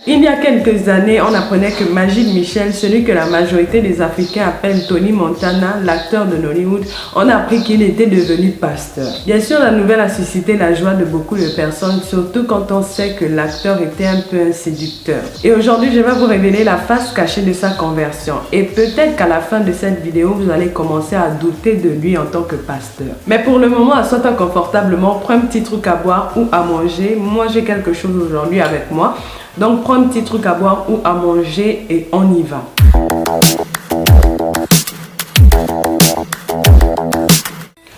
Il y a quelques années, on apprenait que Majid Michel, celui que la majorité des Africains appellent Tony Montana, l'acteur de Nollywood, on a appris qu'il était devenu pasteur. Bien sûr, la nouvelle a suscité la joie de beaucoup de personnes, surtout quand on sait que l'acteur était un peu un séducteur. Et aujourd'hui, je vais vous révéler la face cachée de sa conversion. Et peut-être qu'à la fin de cette vidéo, vous allez commencer à douter de lui en tant que pasteur. Mais pour le moment, assois-toi confortablement, prends un petit truc à boire ou à manger. Moi, j'ai quelque chose aujourd'hui avec moi. Donc prends un petit truc à boire ou à manger et on y va.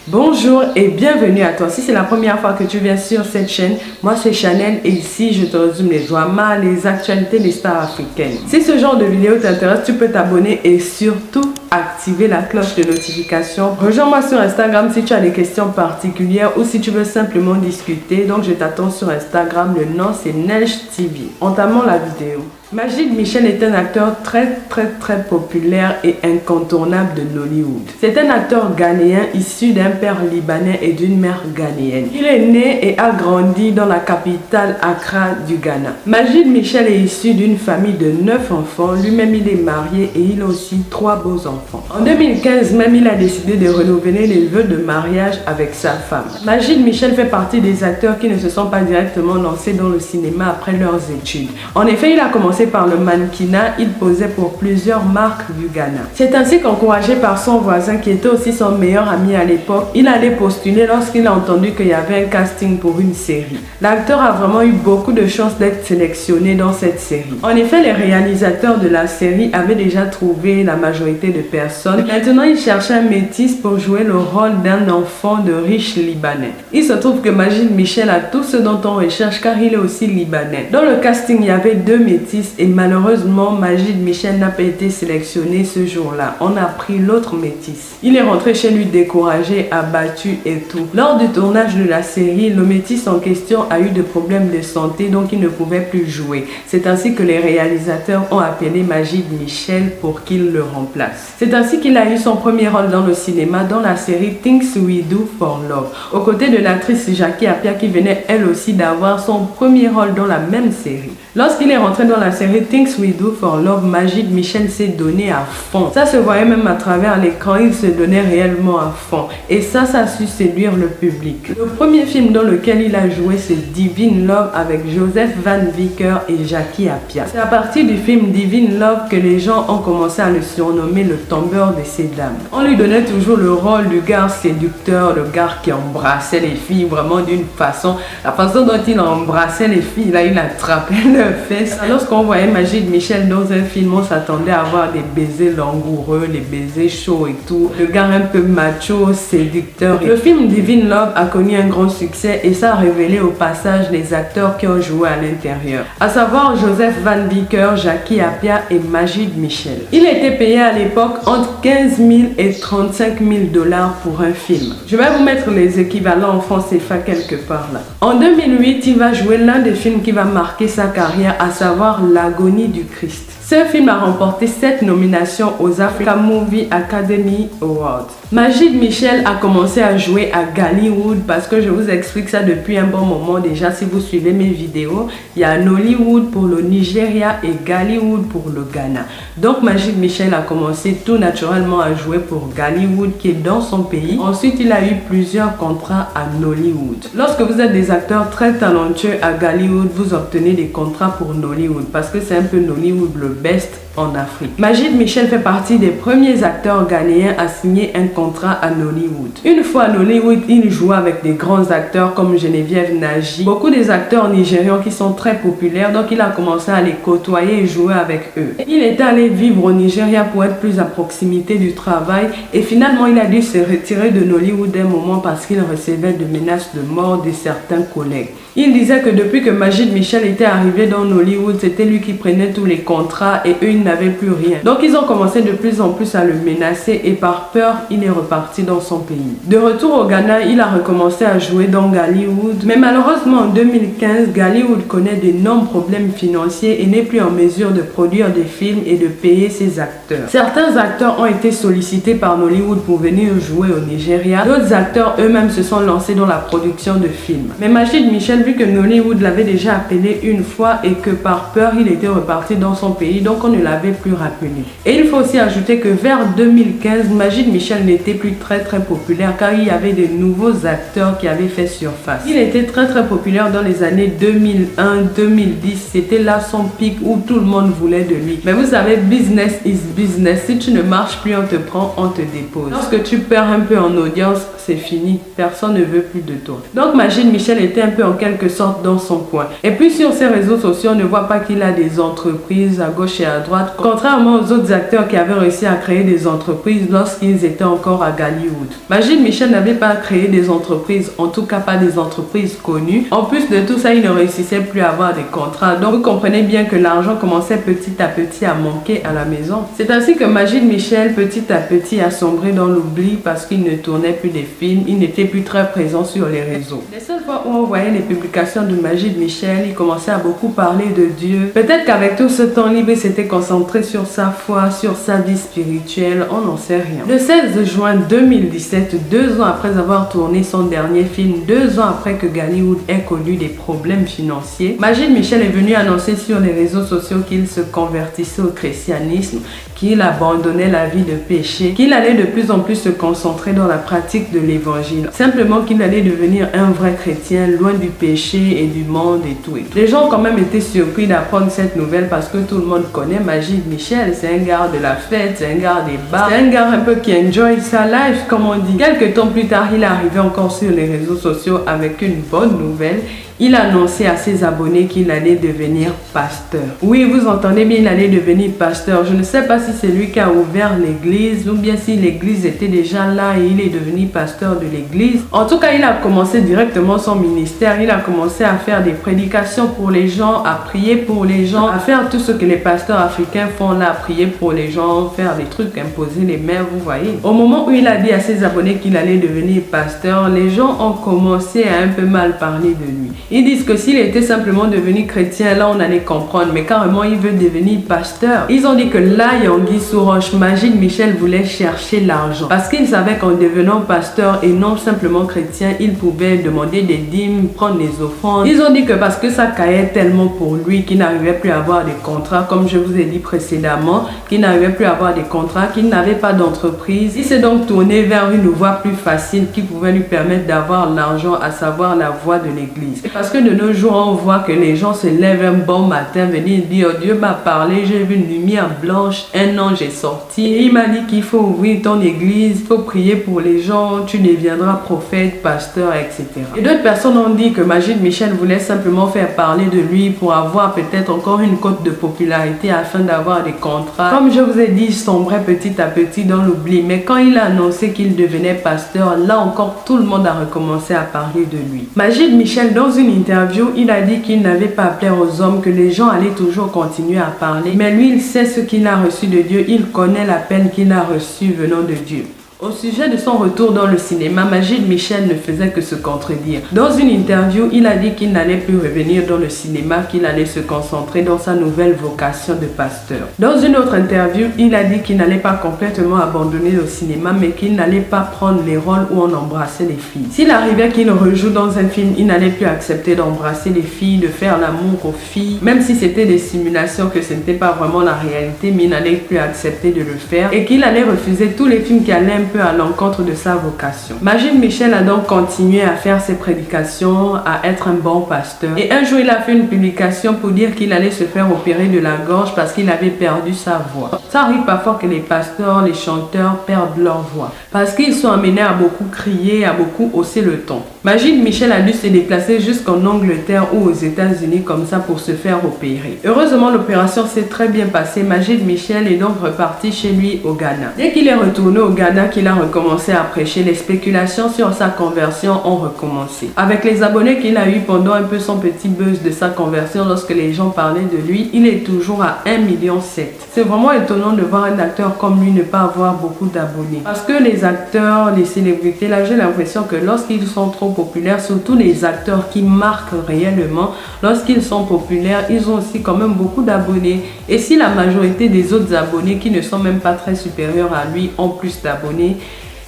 Bonjour et bienvenue à toi. Si c'est la première fois que tu viens sur cette chaîne, moi c'est Chanel et ici je te résume les dramas, les actualités des stars africaines. Si ce genre de vidéo t'intéresse, tu peux t'abonner et surtout activer la cloche de notification. Rejoins-moi sur Instagram si tu as des questions particulières ou si tu veux simplement discuter. Donc je t'attends sur Instagram, le nom c'est Nelj TV. Entamons la vidéo. Majid Michel est un acteur très populaire et incontournable de Nollywood. C'est un acteur ghanéen issu d'un père libanais et d'une mère ghanéenne. Il est né et a grandi dans la capitale Accra du Ghana. Majid Michel est issu d'une famille de 9 enfants. Lui-même il est marié et il a aussi 3 beaux enfants. En 2015 même, il a décidé de renouveler les vœux de mariage avec sa femme. Majid Michel fait partie des acteurs qui ne se sont pas directement lancés dans le cinéma après leurs études. En effet, il a commencé par le mannequinat, il posait pour plusieurs marques du Ghana. C'est ainsi qu'encouragé par son voisin qui était aussi son meilleur ami à l'époque, il allait postuler lorsqu'il a entendu qu'il y avait un casting pour une série. L'acteur a vraiment eu beaucoup de chance d'être sélectionné dans cette série. En effet, les réalisateurs de la série avaient déjà trouvé la majorité de personnes. Maintenant, ils cherchaient un métis pour jouer le rôle d'un enfant de riches libanais. Il se trouve que Majid Michel a tout ce dont on recherche car il est aussi libanais. Dans le casting, il y avait 2 métis et malheureusement, Majid Michel n'a pas été sélectionné ce jour-là. On a pris l'autre métis. Il est rentré chez lui découragé, abattu et tout. Lors du tournage de la série, le métis en question a eu des problèmes de santé, donc il ne pouvait plus jouer. C'est ainsi que les réalisateurs ont appelé Majid Michel pour qu'il le remplace. C'est ainsi qu'il a eu son premier rôle dans le cinéma dans la série Things We Do for Love, aux côtés de l'actrice Jackie Appiah qui venait elle aussi d'avoir son premier rôle dans la même série. Lorsqu'il est rentré dans la série Things We Do for Love, Majid Michel s'est donné à fond. Ça se voyait même à travers l'écran, il se donnait réellement à fond. Et ça a su séduire le public. Le premier film dans lequel il a joué, c'est Divine Love avec Joseph Van Vicker et Jackie Appiah. C'est à partir du film Divine Love que les gens ont commencé à le surnommer le tombeur de ces dames. On lui donnait toujours le rôle du gars séducteur, le gars qui embrassait les filles vraiment d'une façon. La façon dont il embrassait les filles, là, il attrapait leurs fesses. Lorsqu'on voyait Majid Michel dans un film, on s'attendait à voir des baisers langoureux, des baisers chauds et tout. Le gars un peu macho, séducteur. Le film Divine Love a connu un grand succès et ça a révélé au passage les acteurs qui ont joué à l'intérieur. À savoir Joseph Van Vicker, Jackie Appiah et Majid Michel. Il était payé à l'époque entre 15 000 et 35 000 $ pour un film. Je vais vous mettre les équivalents en francs CFA quelque part là. En 2008, il va jouer l'un des films qui va marquer sa carrière, à savoir L'agonie du Christ. Ce film a remporté 7 nominations aux Africa Movie Academy Awards. Majid Michel a commencé à jouer à Gallywood parce que je vous explique ça depuis un bon moment déjà si vous suivez mes vidéos. Il y a Nollywood pour le Nigeria et Gallywood pour le Ghana. Donc Majid Michel a commencé tout naturellement à jouer pour Gallywood qui est dans son pays. Ensuite, il a eu plusieurs contrats à Nollywood. Lorsque vous êtes des acteurs très talentueux à Gallywood, vous obtenez des contrats pour Nollywood parce que c'est un peu Nollywood le best en Afrique. Majid Michel fait partie des premiers acteurs ghanéens à signer un contrat à Nollywood. Une fois à Nollywood, il joue avec des grands acteurs comme Geneviève Nnaji, beaucoup des acteurs nigérians qui sont très populaires, donc il a commencé à les côtoyer et jouer avec eux. Il est allé vivre au Nigeria pour être plus à proximité du travail et finalement il a dû se retirer de Nollywood un moment parce qu'il recevait de menaces de mort de certains collègues. Il disait que depuis que Majid Michel était arrivé dans Nollywood, c'était lui qui prenait tous les contrats et eux, ils n'avaient plus rien. Donc, ils ont commencé de plus en plus à le menacer et par peur, il est reparti dans son pays. De retour au Ghana, il a recommencé à jouer dans Gallywood. Mais malheureusement, en 2015, Gallywood connaît d'énormes problèmes financiers et n'est plus en mesure de produire des films et de payer ses acteurs. Certains acteurs ont été sollicités par Nollywood pour venir jouer au Nigeria. D'autres acteurs eux-mêmes se sont lancés dans la production de films. Mais Majid Michel vu que Nollywood l'avait déjà appelé une fois et que par peur, il était reparti dans son pays, donc on ne l'avait plus rappelé. Et il faut aussi ajouter que vers 2015, Magid Michel n'était plus très populaire car il y avait de nouveaux acteurs qui avaient fait surface. Il était très populaire dans les années 2001-2010, c'était là son pic où tout le monde voulait de lui. Mais vous savez, business is business, si tu ne marches plus, on te prend, on te dépose. Lorsque tu perds un peu en audience, c'est fini, personne ne veut plus de toi. Donc Magid Michel était un peu en quelque sorte dans son coin. Et puis sur ses réseaux sociaux, on ne voit pas qu'il a des entreprises à gauche et à droite, contrairement aux autres acteurs qui avaient réussi à créer des entreprises lorsqu'ils étaient encore à Gollywood. Magid Michel n'avait pas créé des entreprises, en tout cas pas des entreprises connues. En plus de tout ça, il ne réussissait plus à avoir des contrats. Donc vous comprenez bien que l'argent commençait petit à petit à manquer à la maison. C'est ainsi que Magid Michel petit à petit a sombré dans l'oubli parce qu'il ne tournait plus des films, il n'était plus très présent sur les réseaux. Les seules fois où on voyait les publications de Magid Michel, il commençait à beaucoup parler de Dieu. Peut-être qu'avec tout ce temps libre, il s'était concentré sur sa foi, sur sa vie spirituelle, on n'en sait rien. Le 16 juin 2017, 2 ans après avoir tourné son dernier film, 2 ans après que Gollywood ait connu des problèmes financiers, Magid Michel est venu annoncer sur les réseaux sociaux qu'il se convertissait au christianisme, qu'il abandonnait la vie de péché, qu'il allait de plus en plus se concentrer dans la pratique de l'évangile. Simplement qu'il allait devenir un vrai chrétien, loin du péché et du monde et tout. Les gens ont quand même été surpris d'apprendre cette nouvelle parce que tout le monde connaît Magid Michel. C'est un gars de la fête, c'est un gars des bars, c'est un gars un peu qui enjoy sa life, comme on dit. Quelques temps plus tard, il est arrivé encore sur les réseaux sociaux avec une bonne nouvelle. Il a annoncé à ses abonnés qu'il allait devenir pasteur. Oui, vous entendez bien, il allait devenir pasteur. Je ne sais pas si c'est lui qui a ouvert l'église ou bien si l'église était déjà là et il est devenu pasteur de l'église. En tout cas, il a commencé directement son ministère. Il a commencé à faire des prédications pour les gens, à prier pour les gens, à faire tout ce que les pasteurs africains font là, à prier pour les gens, faire des trucs, imposer les mains, vous voyez. Au moment où il a dit à ses abonnés qu'il allait devenir pasteur, les gens ont commencé à un peu mal parler de lui. Ils disent que s'il était simplement devenu chrétien, là on allait comprendre, mais carrément il veut devenir pasteur. Ils ont dit que là, Yangui Souroche, Magid Michel voulait chercher l'argent parce qu'il savait qu'en devenant pasteur et non simplement chrétien, il pouvait demander des dîmes, prendre des offrandes. Ils ont dit que parce que ça caillait tellement pour lui qu'il n'arrivait plus à avoir des contrats, comme je vous ai dit précédemment, qu'il n'arrivait plus à avoir des contrats, qu'il n'avait pas d'entreprise. Il s'est donc tourné vers une voie plus facile qui pouvait lui permettre d'avoir l'argent, à savoir la voie de l'église. Parce que de nos jours, on voit que les gens se lèvent un bon matin, venir dire « Dieu m'a parlé, j'ai vu une lumière blanche, un ange est sorti. Et il m'a dit qu'il faut ouvrir ton église, il faut prier pour les gens, tu deviendras prophète, pasteur, etc. » Et d'autres personnes ont dit que Magid Michel voulait simplement faire parler de lui pour avoir peut-être encore une cote de popularité afin d'avoir des contrats. Comme je vous ai dit, il sombrait petit à petit dans l'oubli. Mais quand il a annoncé qu'il devenait pasteur, là encore, tout le monde a recommencé à parler de lui. Magid Michel, dans une interview, il a dit qu'il n'avait pas à plaire aux hommes, que les gens allaient toujours continuer à parler. Mais lui, il sait ce qu'il a reçu de Dieu, il connaît l'appel qu'il a reçu venant de Dieu. Au sujet de son retour dans le cinéma, Magid Michel ne faisait que se contredire. Dans une interview, il a dit qu'il n'allait plus revenir dans le cinéma, qu'il allait se concentrer dans sa nouvelle vocation de pasteur. Dans une autre interview, il a dit qu'il n'allait pas complètement abandonner le cinéma, mais qu'il n'allait pas prendre les rôles où on embrassait les filles. S'il arrivait qu'il rejoue dans un film, il n'allait plus accepter d'embrasser les filles, de faire l'amour aux filles, même si c'était des simulations, que ce n'était pas vraiment la réalité, mais il n'allait plus accepter de le faire et qu'il allait refuser tous les films qui allaient un peu à l'encontre de sa vocation. Magid Michel a donc continué à faire ses prédications, à être un bon pasteur. Et un jour, il a fait une publication pour dire qu'il allait se faire opérer de la gorge parce qu'il avait perdu sa voix. Ça arrive parfois que les pasteurs, les chanteurs perdent leur voix parce qu'ils sont amenés à beaucoup crier, à beaucoup hausser le ton. Magid Michel a dû se déplacer jusqu'en Angleterre ou aux États-Unis comme ça pour se faire opérer. Heureusement, l'opération s'est très bien passée. Magid Michel est donc reparti chez lui au Ghana. Dès qu'il est retourné au Ghana, qu'il a recommencé à prêcher, les spéculations sur sa conversion ont recommencé. Avec les abonnés qu'il a eu pendant un peu son petit buzz de sa conversion, lorsque les gens parlaient de lui, il est toujours à 1,7 million. C'est vraiment étonnant de voir un acteur comme lui ne pas avoir beaucoup d'abonnés. Parce que les acteurs, les célébrités, là j'ai l'impression que lorsqu'ils sont trop populaires, surtout les acteurs qui marquent réellement, lorsqu'ils sont populaires, ils ont aussi quand même beaucoup d'abonnés. Et si la majorité des autres abonnés qui ne sont même pas très supérieurs à lui ont plus d'abonnés,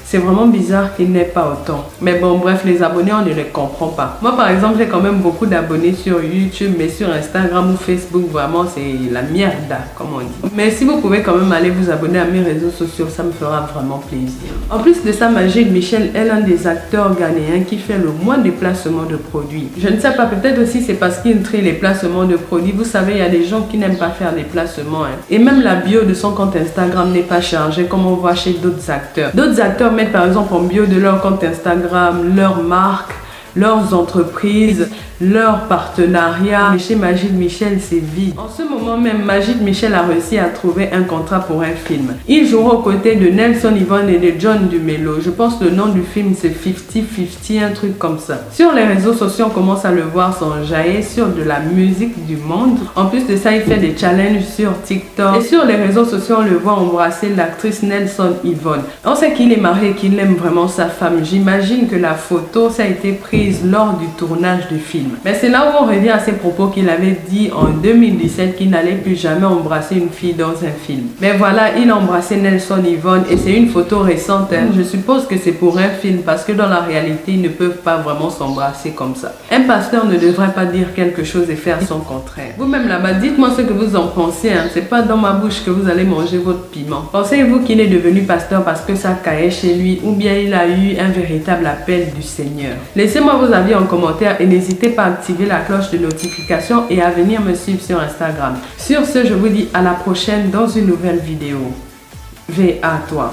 C'est vraiment bizarre qu'il n'ait pas autant. Mais bon, bref, les abonnés, on ne les comprend pas. Moi, par exemple, j'ai quand même beaucoup d'abonnés sur YouTube, mais sur Instagram ou Facebook, vraiment, c'est la merde, comme on dit. Mais si vous pouvez quand même aller vous abonner à mes réseaux sociaux, ça me fera vraiment plaisir. En plus de ça, Majid Michel est l'un des acteurs ghanéens qui fait le moins de placements de produits. Je ne sais pas, peut-être aussi c'est parce qu'il trie les placements de produits. Vous savez, il y a des gens qui n'aiment pas faire des placements. Et même la bio de son compte Instagram n'est pas chargée comme on voit chez d'autres acteurs. D'autres acteurs mettent par exemple en bio de leur compte Instagram leur marque, leurs entreprises, leurs partenariats. Mais chez Majid Michel, c'est vide. En ce moment même, Majid Michel a réussi à trouver un contrat pour un film. Il jouera aux côtés de Nelson Yvonne et de John Dumelo. Je pense que le nom du film c'est 50-50, un truc comme ça. Sur les réseaux sociaux, on commence à le voir s'enjailler sur de la musique du monde. En plus de ça, il fait des challenges sur TikTok. Et sur les réseaux sociaux, on le voit embrasser l'actrice Nelson Yvonne. On sait qu'il est marié et qu'il aime vraiment sa femme. J'imagine que la photo, ça a été prise lors du tournage du film. Mais c'est là où on revient à ses propos qu'il avait dit en 2017 qu'il n'allait plus jamais embrasser une fille dans un film. Mais voilà, il a embrassé Nelson Yvonne et c'est une photo récente. Je suppose que c'est pour un film parce que dans la réalité, ils ne peuvent pas vraiment s'embrasser comme ça. Un pasteur ne devrait pas dire quelque chose et faire son contraire. Vous-même là-bas, dites-moi ce que vous en pensez. C'est pas dans ma bouche que vous allez manger votre piment. Pensez-vous qu'il est devenu pasteur parce que ça caillait chez lui ou bien il a eu un véritable appel du Seigneur? Laissez-moi vos avis en commentaire et n'hésitez pas à activer la cloche de notification et à venir me suivre sur Instagram. Sur ce, je vous dis à la prochaine dans une nouvelle vidéo. V à toi.